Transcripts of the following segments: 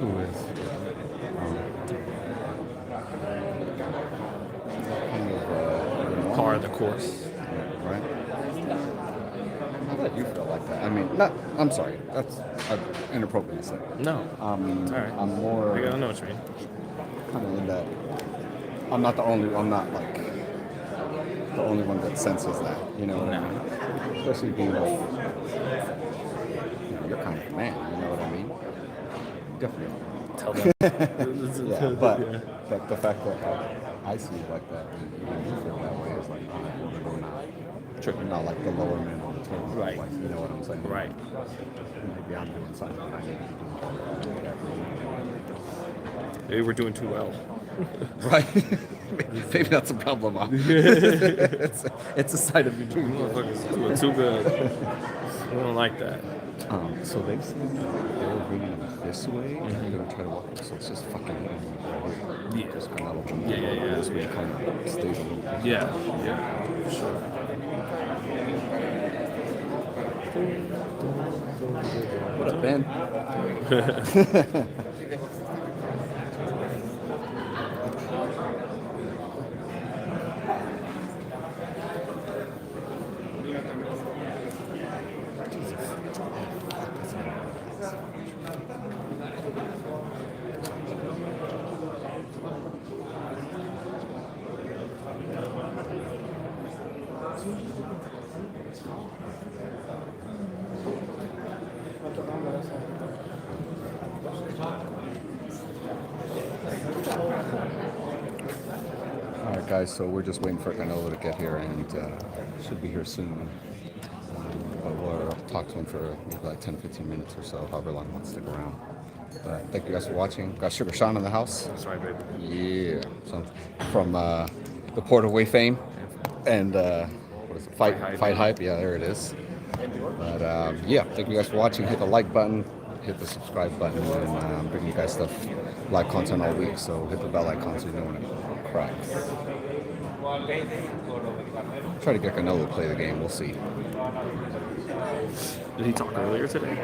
Who is? Par of the course. Right? How about you feel like that? I mean, not. I'm sorry. That's inappropriate to say. No. All right. I'm more. I don't know what you mean. Kind of in that. I'm not the only. I'm not like the only one that senses that. You know what I mean? Especially being like, you're kind of a man. You know what I mean? Definitely. Tell them. Yeah, but the fact that I see it like that, and you feel that way is like, we're not tripping, not like the lower men on the table. Right. Like, you know what I'm saying? Right. Maybe I'm doing something that I need to be doing. Maybe we're doing too well. Right. Maybe that's a problem. It's a sign of you doing Doing too good. We don't like that. So they said they're reading this way, and they're going to try to walk it, so it's just fucking Yeah. Just kind of Yeah. This way kind of stays a little bit. Yeah. Sure. What up, Ben? Alright guys, so we're just waiting for Canelo to get here and should be here soon. But we'll talk to him for maybe like 10-15 minutes or so, however long he wants to stick around. But thank you guys for watching. Got Sugar Sean in the house. That's right, baby. Yeah. So, from the Port of Way fame and what is it? Fight Hype. Yeah, there it is. But yeah, thank you guys for watching. Hit the like button, hit the subscribe button, and I'm bringing you guys stuff, live content all week. So hit the bell icon so you know when it cracks. Try to get Canelo to play the game. We'll see. Did he talk earlier today?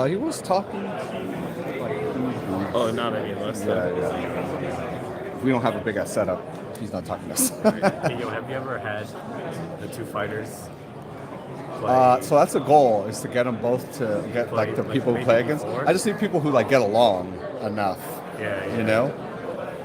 He was talking. Oh, not any less. Yeah. We don't have a big ass setup. He's not talking to us. Hey, yo, have you ever had the two fighters play? So that's a goal, is to get them both to get like the people who play against. before? I just need people who like get along enough. Yeah. You know,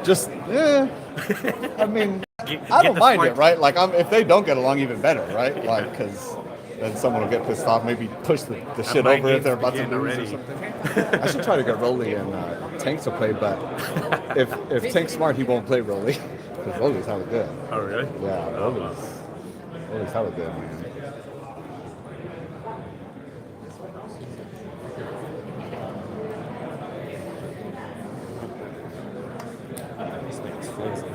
just I mean, Get I don't the mind fight. it, right? Like if they don't get along, even better, right? Like because then someone will get pissed off, maybe push the shit might over if need they're to about to begin lose or already. something. I should try to get Rolly and Tank to play, but if Tank's smart, he won't play Rolly because Rolly's hella good. Oh, really? Yeah, Oh, Rolly's hella good, man. This thing's flimsy.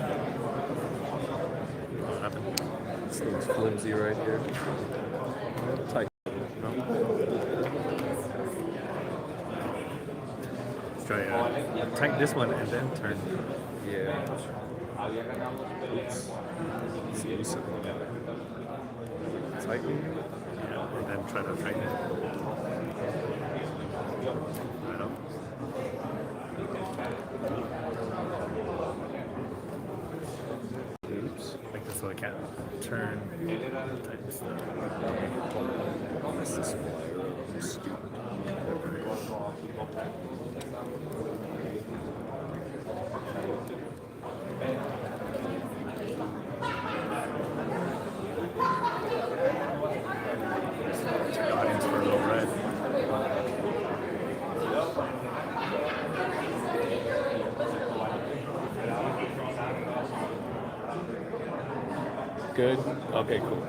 What happened? This thing's flimsy right here. Tight. No? Let's try tighten this one and then turn. Yeah. Oops. It's looser. Tighten. Yeah, and then try to tighten it. Right up. Oops. Like this so I can't turn. Tighten this up. This is stupid. Audience for a little red. Good? Okay, cool.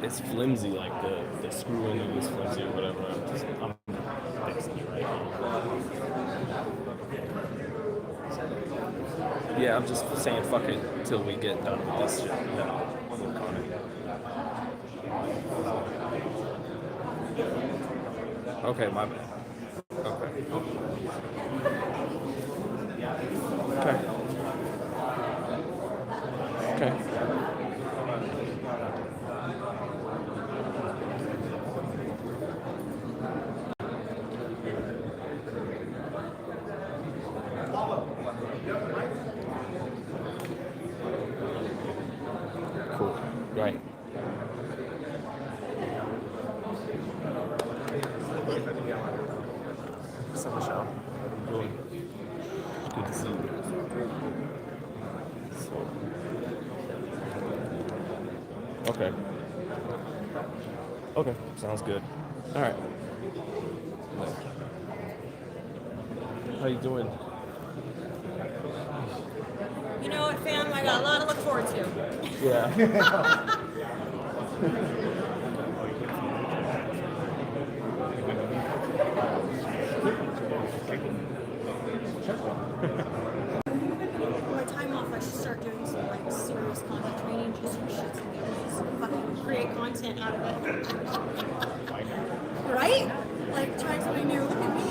It's flimsy, like the screw in it is flimsy or whatever. I'm fixing it right now. Yeah, I'm just saying fuck it till we get done with this shit. Then I'll work on it. Okay, my bad. Okay. Okay. Okay. Okay, sounds good. All right. How you doing? You know what, fam? I got a lot to look forward to. Yeah. My time off, I should start doing some like serious content training just for shits and giggles. Fucking create content out of it. Right? Like trying something new. Look at me.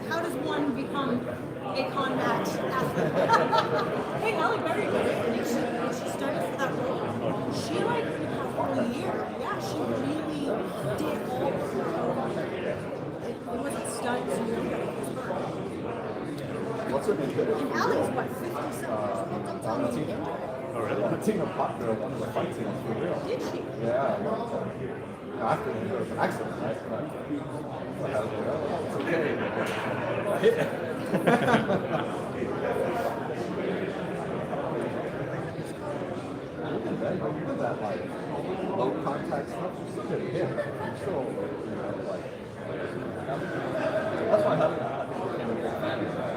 How does one become a combat athlete? Hey, Halle Berry did it. And she studied for that role. She like for a whole year. Yeah, she really did all of her own. It wasn't stunts and yoga. It was her. What's her name? And Allie's what, 50 something? Don't tell me. Oh, really? Tina Potter won the fight scene for real. Did she? Yeah, after there was an accident, right? It's okay. Even that like low contact stuff, you still get hit. You still, like that's why I haven't became a big fan of that.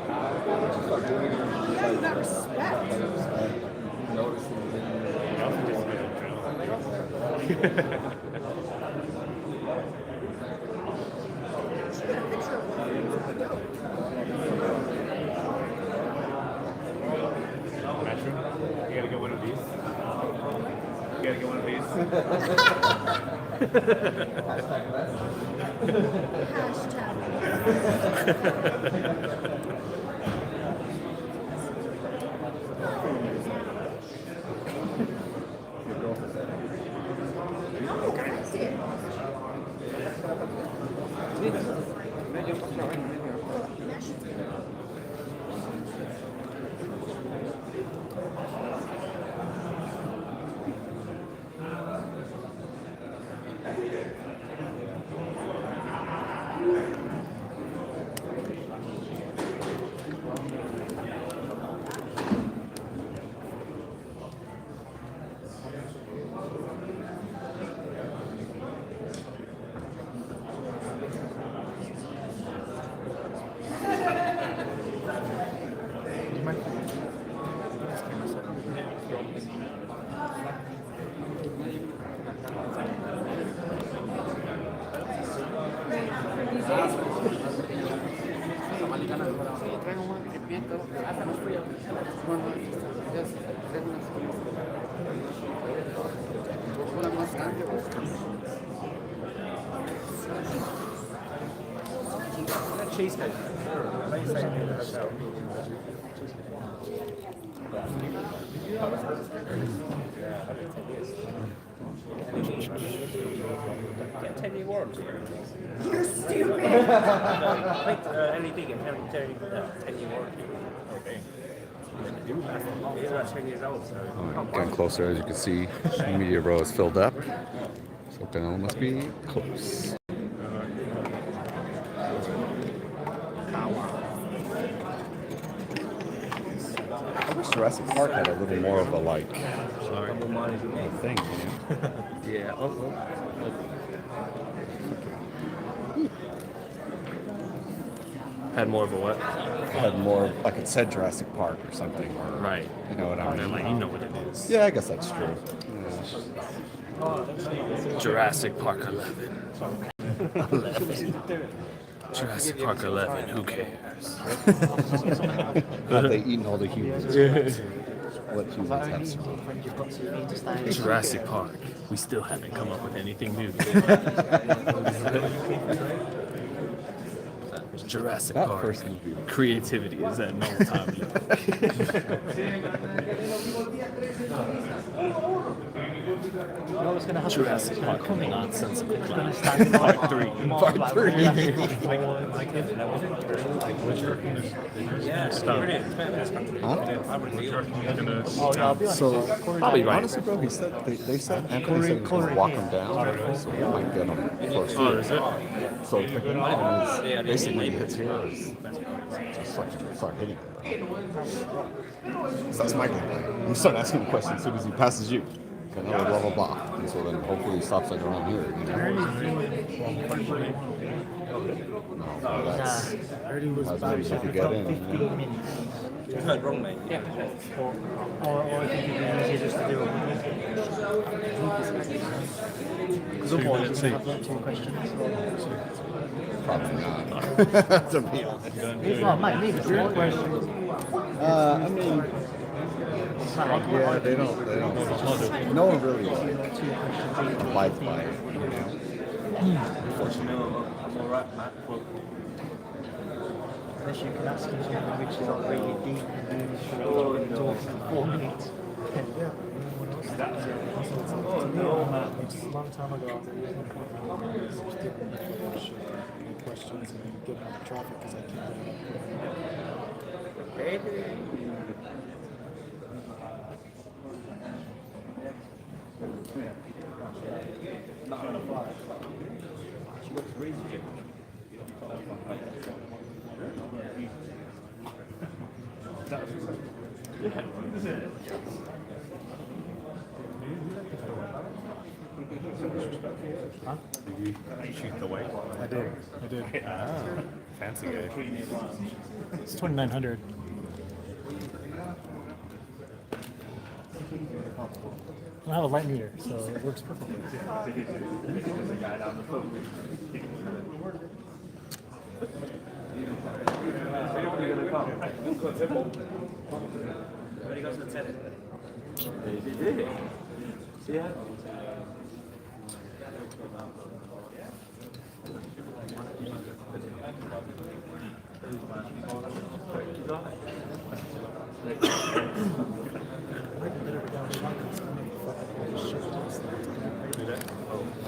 Once you start doing it, Yeah, you got respect. noticing Metro? You gotta get one of these. You gotta get one of these. Cheesecake. Get 10 awards. You're stupid. Anything and having 10 awards. Okay. He's about 10 years old, so. Getting closer, as you can see, the media row is filled up. So Canelo must be close. I wish Jurassic Park had a little more of a like thing, you know? Yeah. Had more of a what? Had more like it said Jurassic Park or something. Or, Right. You know what I mean? Like, you know what it is. Yeah, I guess that's true. Jurassic Park 11. Jurassic Park 11, who cares? Have they eaten all the humans? What humans have survived? Jurassic Park, we still haven't come up with anything new. Jurassic That Park, first movie. creativity is at no time limit. know what's going to happen? Jurassic It's Park gonna come in. nonsensical. It's going to stand Part three. Part three. Oh, yeah, I'll be honest. So Probably right. honestly, bro, he said they said Anthony said he was gonna walk him down, so we might get him first. Oh, is it? So basically when he hits here is just start hitting him. So that's my game plan. You start asking him questions as soon as he passes you. Canelo, blah blah blah. And so then hopefully he stops like around here. You know? No, that's I heard he was as about many as you could get in. 15 minutes. You heard wrong, mate. Or I think it'd be easier just to do it. Otherwise, you have like 2 questions. Probably not. To be honest. It's not, mate, leave it. 3 questions. I mean, It's not like yeah, they don't. No one really abides by it. You know? Unfortunately. I'm alright, Matt. unless you can ask him something which is not really deep and do this for talk for 4 minutes. It's a long time ago. Just didn't finish any questions and then get out of traffic because I can't get out. Huh? Did you shoot the weight? I did. Ah, fancy guy. It's 2,900. I have a light meter, so it works perfectly.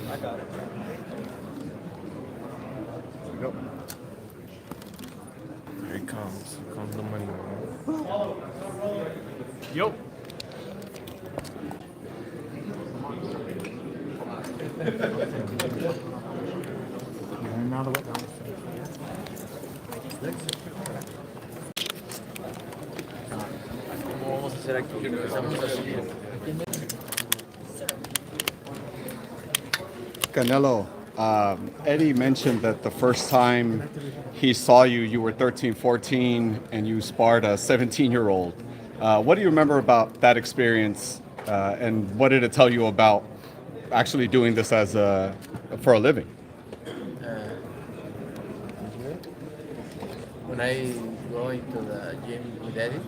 I got it. There we go. Here it comes. Here comes the money, man. Yo. And now the wet down. Vamos a hacer aquí que empezamos así. Canelo, Eddie mentioned that the first time he saw you, you were 13, 14, and you sparred a 17-year-old. What do you remember about that experience, and what did it tell you about actually doing this as for a living? When I go into the gym with Eddie,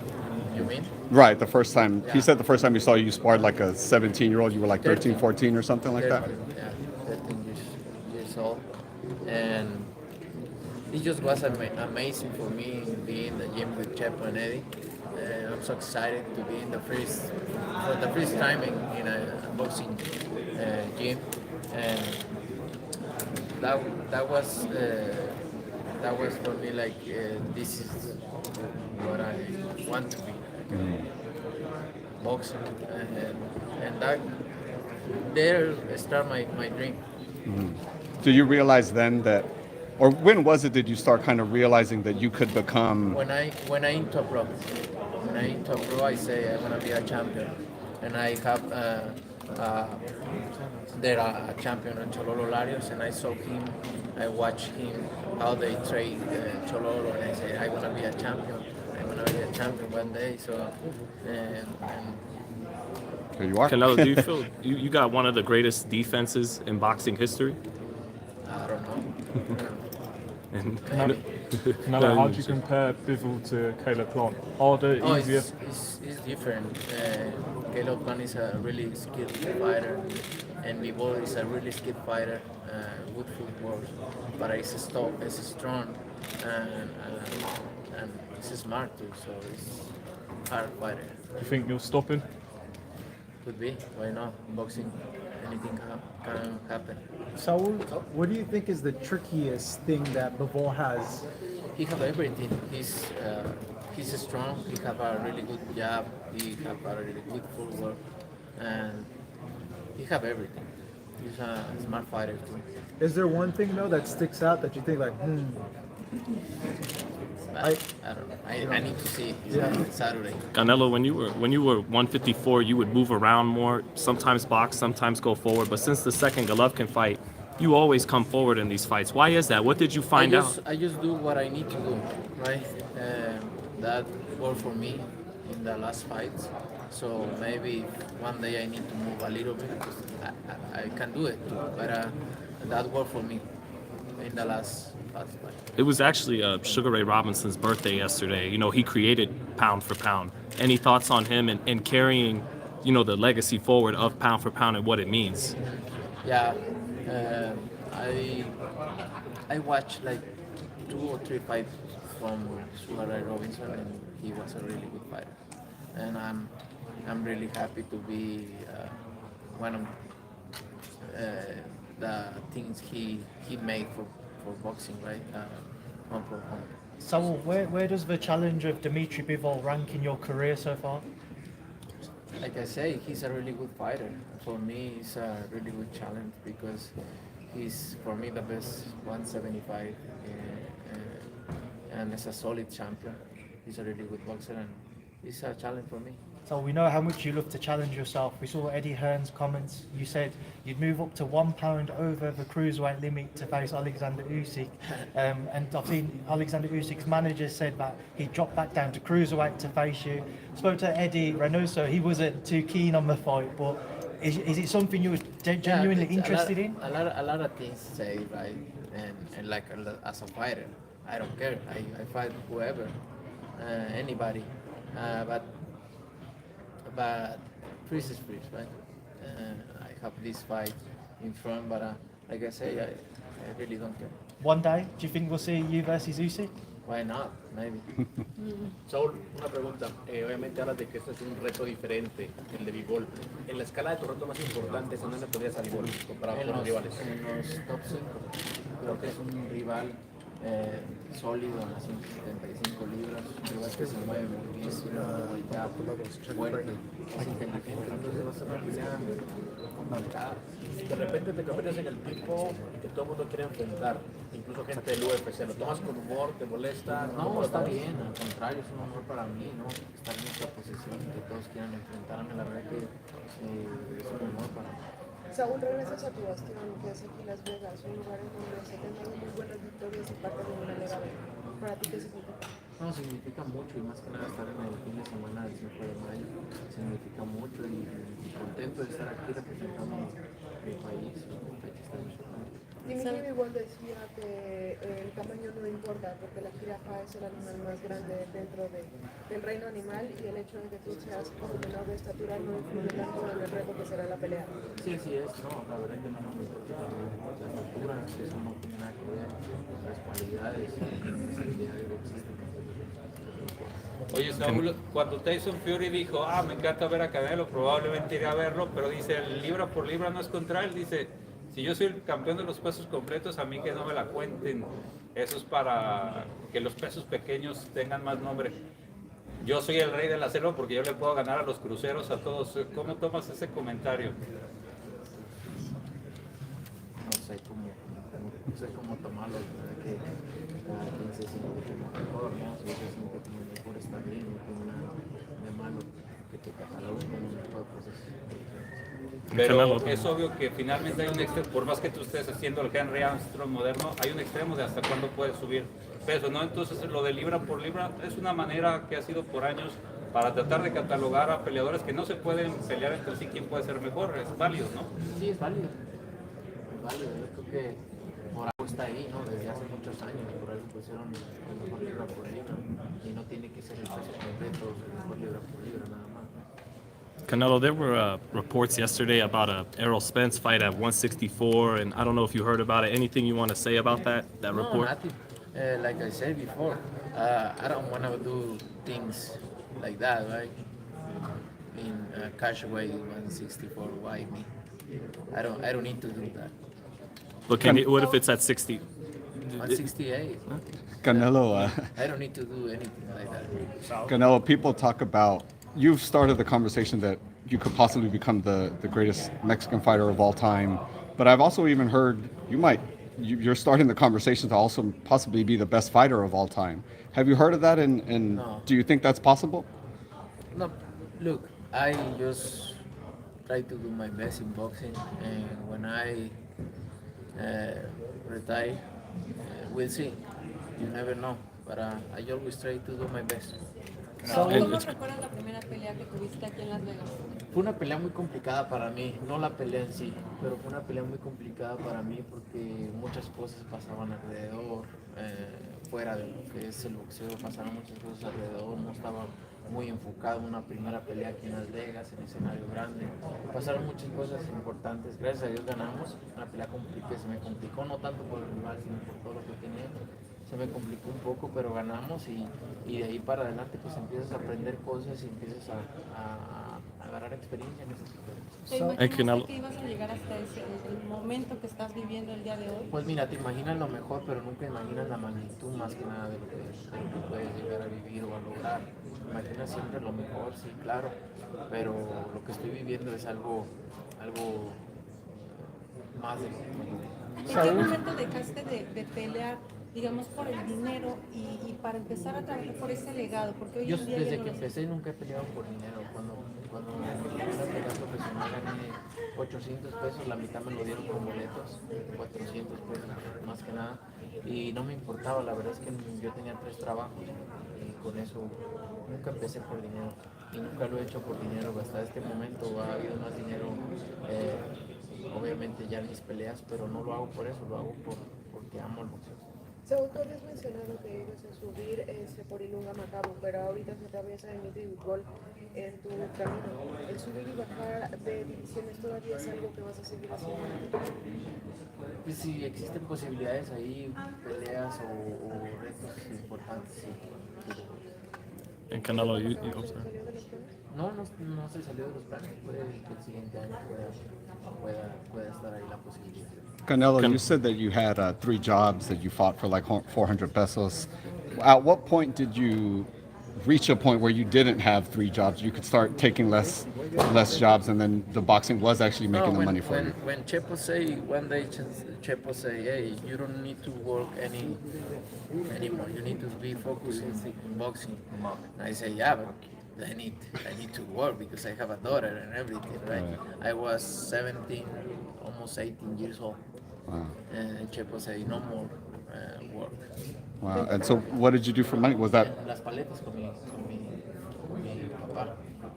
you mean? Right, the first time. He Yeah. said the first time he saw you, you sparred like a 17-year-old. You were like 13, 13. 14 or something like that? 13, yeah, 13 years old. And it just was amazing for me being in the gym with Chepo and Eddie. And I'm so excited to be in for the first time in a boxing gym. And that was for me like this is what I want to be. Boxing and that there start my dream. Do you realize then that, or when was it did you start kind of realizing that you could become? When I into pro, I say I'm gonna be a champion, and I have there a champion in Chololo Larios, and I saw him, I watched him how they train Chololo, and I say I wanna be a champion. I wanna be a champion one day. So and Here you are. Canelo, do you feel you got one of the greatest defenses in boxing history? I don't know. And Canelo, how do you compare Bivol to Caleb Plant? Are they Oh, easier? it's different. Caleb Plant is a really skilled fighter, and Bivol is a really skilled fighter, good football, but it's strong, and he's smart too, so it's hard fighter. You think you'll stop him? could be. Why not? In boxing, anything can happen. Saul, what do you think is the trickiest thing that Bivol has? He have everything. He's strong. He have a really good jab. He have a really good footwork, and he have everything. He's a smart fighter too. Is there one thing though that sticks out that you think like, I don't know. I need to see Saturday. Canelo, when you were 154, you would move around more, sometimes box, sometimes go forward. But since the second Golovkin fight, you always come forward in these fights. Why is that? What did you find out? I just do what I need to do, right? That worked for me in the last fights. So maybe one day I need to move a little bit. I can do it, but that worked for me in the last fight. It was actually Sugar Ray Robinson's birthday yesterday. You know, he created Pound for Pound. Any thoughts on him and carrying, you know, the legacy forward of Pound for Pound and what it means? Yeah, I watched like 2 or 3 fights from Sugar Ray Robinson, and he was a really good fighter. And I'm really happy to be one of the things he made for boxing, right? One for one. Saul, where does the challenge of Dmitry Bivol rank in your career so far? Like I say, he's a really good fighter. For me, it's a really good challenge because he's, for me, the best 175, and as a solid champion. He's a really good boxer, and it's a challenge for me. So we know how much you love to challenge yourself. We saw Eddie Hearn's comments. You said you'd move up to 1 pound over the cruiserweight limit to face Alexander Usyk. And I've seen Alexander Usyk's manager said that he'd drop back down to cruiserweight to face you. Spoke to Eddie Reynoso. He wasn't too keen on the fight, but is it something you were genuinely interested in? A lot of things say, right? And like as a fighter, I don't care. I fight whoever, anybody. But freeze is freeze, right? I have this fight in front, but like I say, I really don't care. One day, do you think we'll see you versus Usyk? Why not? Maybe. Saúl, una pregunta. Obviamente hablas de que este es un reto diferente, el de Bivol. En la escala de tus retos más importantes, ¿en dónde podrías a Bivol comparado con los rivales? En los top 5. Creo que es un rival sólido en las 175 libras, un rival que se mueve muy bien, tiene una movilidad fuerte, es inteligente, entonces va a ser una pelea marcada. De repente te conviertes en el tipo que todo el mundo quiere enfrentar, incluso gente del UFC. ¿Lo tomas con humor? ¿Te molesta? No, está bien, al contrario, es un honor para mí, ¿no? Estar en esta posición, que todos quieran enfrentarme, la verdad que es un honor para mí. Saúl, regresas a tu bastión, que es aquí Las Vegas, un lugar en donde se han dado muy buenas victorias y parte de una era de. ¿Para ti qué significa? No, significa mucho y más que nada estar en el fin de semana del 5 de mayo significa mucho y contento de estar aquí representando mi país. Dmitry Bivol decía que el tamaño no importa porque la jirafa es el animal más grande dentro del reino animal y el hecho de que tú seas como menor de estatura no influye tanto en el reto que será la pelea. Sí, así es, no, la verdad que no me importa la estatura, eso no tiene nada que ver con las cualidades y las habilidades que existen. Oye, Saúl, cuando Tyson Fury dijo, me encanta ver a Canelo, probablemente iré a verlo, pero dice, libra por libra no es contra él, dice, si yo soy el campeón de los pesos completos, a mí que no me la cuenten, eso es para que los pesos pequeños tengan más nombre. Yo soy el rey de la selva porque yo le puedo ganar a los cruceros, a todos. ¿Cómo tomas ese comentario? No sé cómo tomarlo, que cada quien se siente como mejor, ¿no? Si se siente como mejor está bien, no tiene nada de malo que te catalogue como mejor, pues Pero es obvio que finalmente hay un extremo, por más que tú estés haciendo el Henry Armstrong moderno, hay un extremo de hasta cuándo puedes subir peso, ¿no? Entonces lo de libra por libra es una manera que ha sido por años para tratar de catalogar a peleadores que no se pueden pelear entre sí quién puede ser mejor, es válido, ¿no? Sí, es válido. Es válido, yo creo que por algo está ahí, ¿no? Desde hace muchos años, por algo pusieron el mejor libra por libra y no tiene que ser el peso completo, el mejor libra por libra, nada más. Canelo, there were reports yesterday about a Errol Spence fight at 164, and I don't know if you heard about it. Anything you want to say about that report? No, nothing. Like I said before, I don't want to do things like that, right? in cash weight 164. Why me? I don't need to do that. But what if it's at 60? 168. Canelo, I don't need to do anything like that. Canelo, people talk about, you've started the conversation that you could possibly become the greatest Mexican fighter of all time. But I've also even heard you're starting the conversation to also possibly be the best fighter of all time. Have you heard of that? And No. do you think that's possible? No, look, I just try to do my best in boxing, and when I retire, we'll see. You never know, but I always try to do my best. ¿Cómo recuerdas la primera pelea que tuviste aquí en Las Vegas? Fue una pelea muy complicada para mí, no la pelea en sí, pero fue una pelea muy complicada para mí porque muchas cosas pasaban alrededor, fuera de lo que es el boxeo, pasaron muchas cosas alrededor, no estaba muy enfocado en una primera pelea aquí en Las Vegas, en escenario grande, pasaron muchas cosas importantes, gracias a Dios ganamos, una pelea complicada, se me complicó no tanto por el rival, sino por todo lo que tenía. Se me complicó un poco, pero ganamos y de ahí para adelante pues empiezas a aprender cosas y empiezas a agarrar experiencia en esas cosas. ¿Te imaginaste que ibas a llegar hasta el momento que estás viviendo el día de hoy? Pues mira, te imaginas lo mejor, pero nunca imaginas la magnitud más que nada de lo que puedes llegar a vivir o a lograr. Imaginas siempre lo mejor, sí, claro, pero lo que estoy viviendo es algo más de lo que ¿En qué momento dejaste de pelear, digamos, por el dinero y para empezar a trabajar por ese legado? Porque hoy Yo en día desde ya no que lo empecé nunca he peleado por dinero. Cuando mi primera pelea profesional gané 800 pesos, la mitad me lo dieron con boletos, 400 pesos más que nada, y no me importaba, la verdad es que yo tenía 3 trabajos y con eso nunca empecé por dinero y nunca lo he hecho por dinero. Hasta este momento ha habido más dinero, obviamente ya en mis peleas, pero no lo hago por eso, lo hago porque amo el boxeo. Saúl, tú habías mencionado que ibas a subir por Ilunga Macabo, pero ahorita se atraviesa Dmitry Bivol en tu camino. ¿El subir y bajar de divisiones todavía es algo que vas a seguir haciendo? Pues si existen posibilidades ahí, peleas o retos importantes, sí. And Canelo, No se salió de los planes, puede que el siguiente año pueda estar ahí la posibilidad. Canelo, you said that you had 3 jobs, that you fought for like 400 pesos. At what point did you reach a point where you didn't have 3 jobs? You could start taking less jobs, and then the boxing was actually making the money for you. When Chepo say, one day Chepo say, hey, you don't need to work anymore, you need to be focused in boxing. And I say, yeah, but I need to work because I have a daughter and everything, right? I was 17, almost 18 years old. Wow. And Chepo say, no more work. Wow. And so what did you do for money? Was that... Las paletas con mi papá.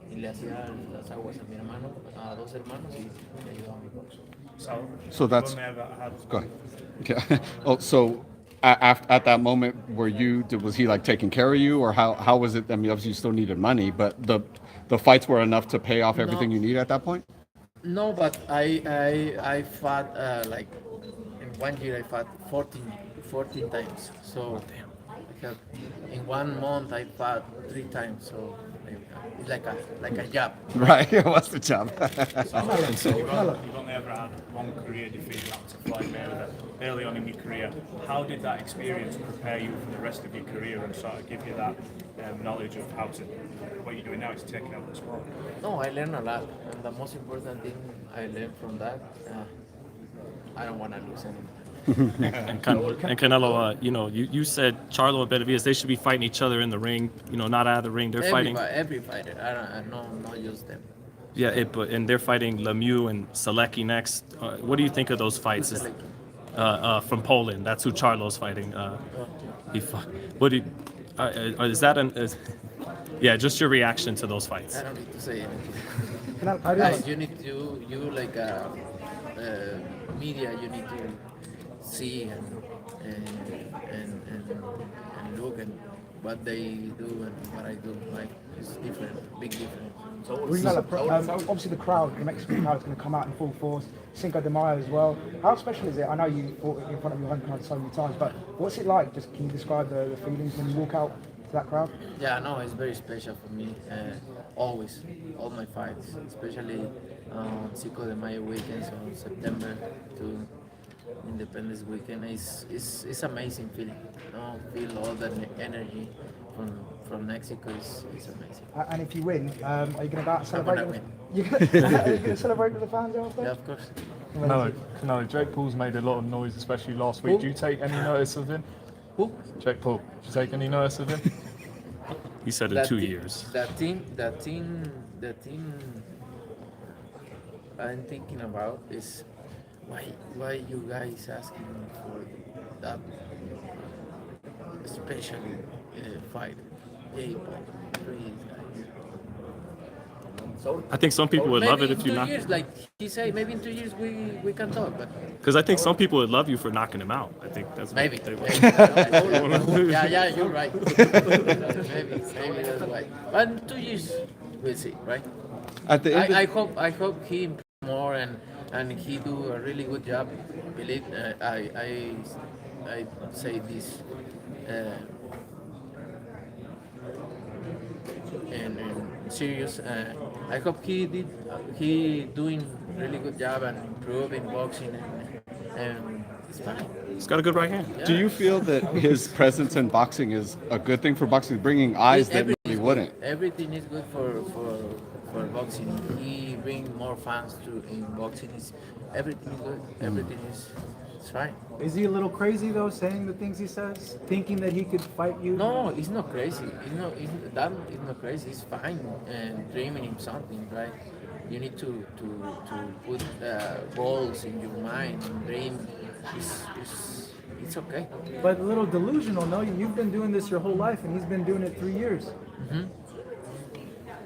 Y le hacía las aguas a mi hermano, a 2 hermanos, y me ayudaba a mi papá. So that's... Go ahead. Yeah. Oh, so at that moment, was he like taking care of you, or how was it? I mean, obviously you still needed money, but the fights were enough to pay off everything you need at that point? No, but I fought like in 1 year I fought 14 times. So in 1 month I fought 3 times. So it's like a job. Right. What's the job? You've only ever had one career defeat, that was a Floyd Mayweather early on in your career. How did that experience prepare you for the rest of your career and sort of give you that knowledge of what you're doing now is taking over the sport? No, I learned a lot, and the most important thing I learned from that, I don't want to lose anymore. And Canelo, you said Charlo and Benavidez, they should be fighting each other in the ring, not out of the ring. They're fighting. Every fighter, I not just them. Yeah, and they're fighting Lemieux and Selecki next. What do you think of those fights? From Poland, that's who Charlo's fighting. Just your reaction to those fights. I don't need to say anything. You need to, like media, you need to see and look at what they do and what I do. Like it's different, big difference. Obviously the crowd, the Mexican crowd is going to come out in full force. Cinco de Mayo as well. How special is it? I know you fought in front of your home crowd so many times, but what's it like? Just can you describe the feelings when you walk out to that crowd? Yeah, no, it's very special for me. Always, all my fights, especially on Cinco de Mayo weekends on September to Independence weekend. It's amazing feeling. Feel all the energy from Mexico is amazing. And if you win, are you going to go out and celebrate? not With, win. are you going to celebrate with the fans after? Yeah, of course. No, Jake Paul's made a lot of noise, especially last week. Do you take any notice of him? Who? Jake Paul. Do you take any notice of him? He said in 2 years. That team I'm thinking about is why you guys asking for that special fight? Jake Paul, please, guys. I think some people would love it if you knock. knock. Maybe in 2 years, like he said, maybe in 2 years we can talk, but. Because I think some people would love you for knocking him out. I think that's Maybe. What they yeah, you're right. maybe that's right. But in 2 years, we'll see, right? At the end, I hope he improve more and he do a really good job. Believe I say this. And serious. I hope he doing really good job and improving boxing and it's fine. He's got a good right hand. Yeah. do you feel that his presence in boxing is a good thing for boxing, bringing eyes that Everything really is wouldn't? good. Everything is good for boxing. He bring more fans to in boxing. Everything is good. Everything is it's fine. Is he a little crazy though, saying the things he says, thinking that he could fight you? No, it's not crazy. It's not crazy. It's fine and dreaming in something, right? You need to put goals in your mind and dream. It's okay. But a little delusional, no? You've been doing this your whole life, and he's been doing it 3 years. Mm-hmm.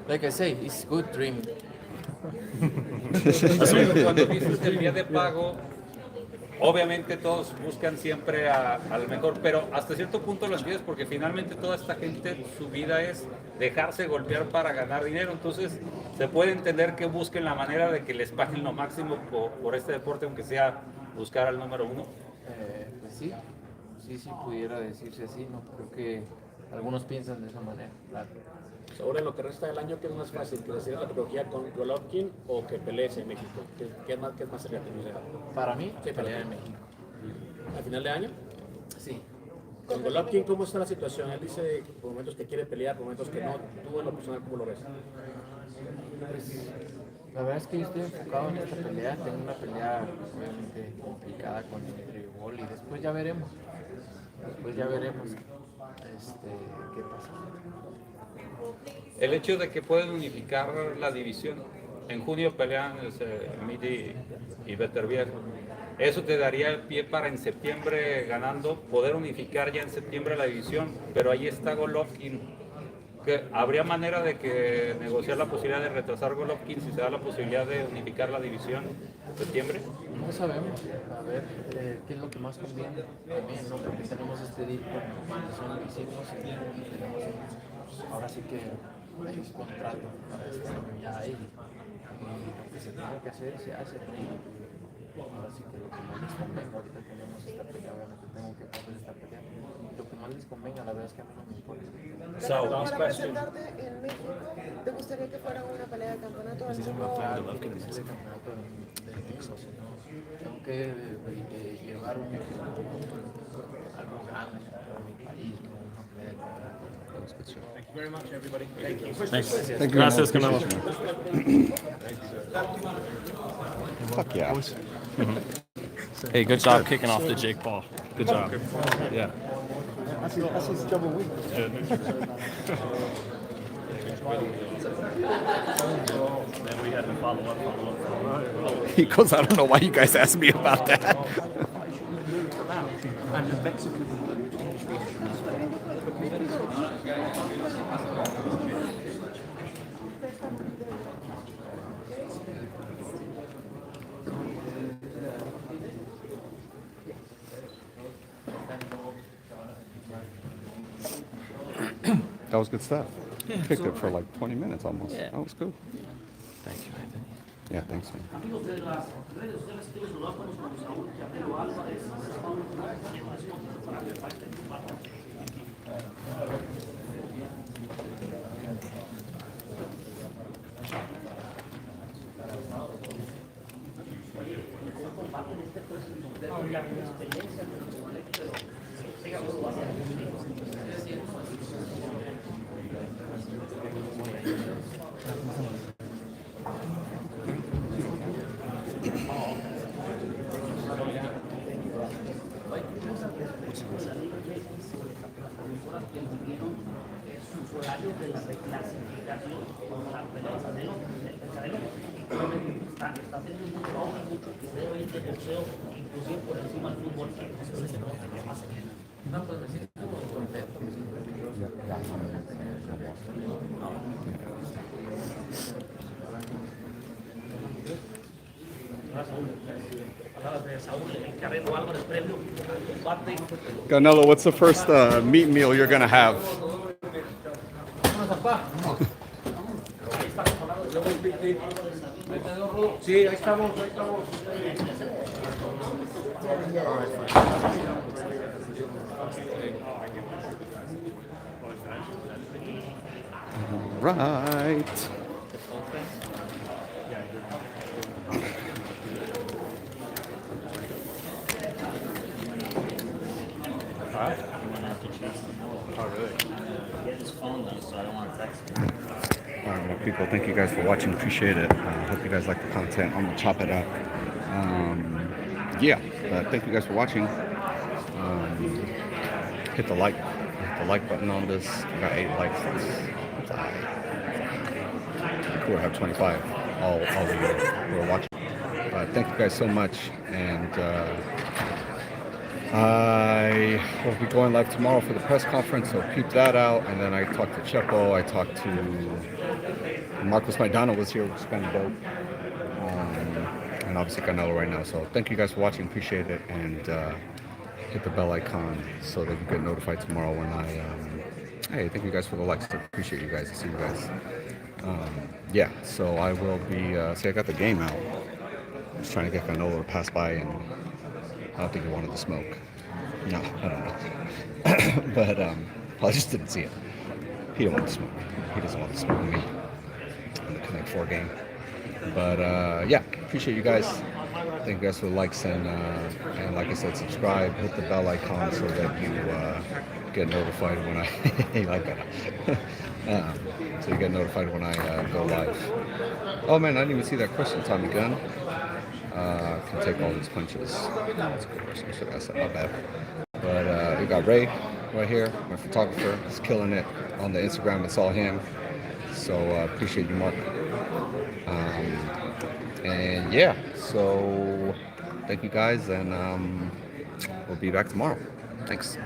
Like I say, it's good dreaming. Cuando dices el día de pago, obviamente todos buscan siempre al mejor, pero hasta cierto punto lo entiendes porque finalmente toda esta gente, su vida es dejarse golpear para ganar dinero, entonces se puede entender que busquen la manera de que les paguen lo máximo por este deporte, aunque sea buscar al número uno. Pues sí pudiera decirse así, ¿no? Creo que algunos piensan de esa manera, claro. Sobre lo que resta del año, ¿qué es más fácil? ¿Que decidir la trilogía con Golovkin o que pelees en México? ¿Qué es más cerca de tu? Para mí, que pelear en México. ¿Al final de año? Sí. Con Golovkin, ¿cómo está la situación? Él dice por momentos que quiere pelear, por momentos que no. ¿Tú en lo personal cómo lo ves? La verdad es que yo estoy enfocado en esta pelea. Tengo una pelea obviamente complicada con Dmitry Bivol y después ya veremos. Qué pasa. El hecho de que pueden unificar la división, en junio pelean Midi y Beterbiev, eso te daría el pie para en septiembre ganando, poder unificar ya en septiembre la división, pero ahí está Golovkin, que habría manera de que negociar la posibilidad de retrasar Golovkin si se da la posibilidad de unificar la división en septiembre. No sabemos, a ver qué es lo que más conviene también, ¿no? Porque tenemos este deal con lo que hicimos y tenemos ahora sí que hay un contrato para este año ya ahí y lo que se tiene que hacer se hace. Ahora sí que lo que más les convenga, ahorita tenemos esta pelea, obviamente tengo que correr esta pelea, lo que más les convenga, la verdad es que a mí no me importa. Para presentarte en México, ¿te gustaría que fuera una pelea de campeonato? Claro, tiene que ser el campeonato del Texas, ¿no? Tengo que llevar algo grande para mi país, ¿no? Una pelea de campeonato. Thank you very much, everybody. Thank you. Thanks. Gracias, Canelo. Fuck yeah. Hey, good job kicking off the Jake Paul. Good job. Yeah. That's his job a week. Then we had to follow up. He goes, I don't know why you guys asked me about that. And the Mexican That was good stuff. Picked it for like 20 minutes almost. Yeah. That was cool. Thank you, Anthony. Yeah, thanks, man. Canelo, what's the first meat meal you're gonna have? Sí, ahí estamos, ahí estamos. Right. Alright, well, people, thank you guys for watching. Appreciate it. Hope you guys like the content. I'm gonna chop it up. Yeah, thank you guys for watching. Hit the like button on this. We got 8 likes. Cool. I have 25 all of you who are watching. Thank you guys so much, and I will be going live tomorrow for the press conference, so keep that out. And then I talked to Chepo, I talked to Marcos Maidana was here, which is kind of dope, and obviously Canelo right now. So thank you guys for watching, appreciate it, and hit the bell icon so that you get notified tomorrow when I. Hey, thank you guys for the likes. I appreciate you guys. I see you guys. Yeah, so I will be. See, I got the game out. I was trying to get Canelo to pass by, and I don't think he wanted to smoke. No, I don't know. But I just didn't see it. He didn't want to smoke. He doesn't want to smoke with me in the Connect 4 game. But yeah, appreciate you guys. Thank you guys for the likes, and like I said, subscribe, hit the bell icon so that you get notified when I like that. So you get notified when I go live. Oh man, I didn't even see that question, Tommy Gunn. Can take all these punches. That's a good question. I should have asked that. Not bad. But we got Ray right here, my photographer. He's killing it on the Instagram. It's all him. So appreciate you, Mark. And yeah, so thank you guys, and we'll be back tomorrow. Thanks.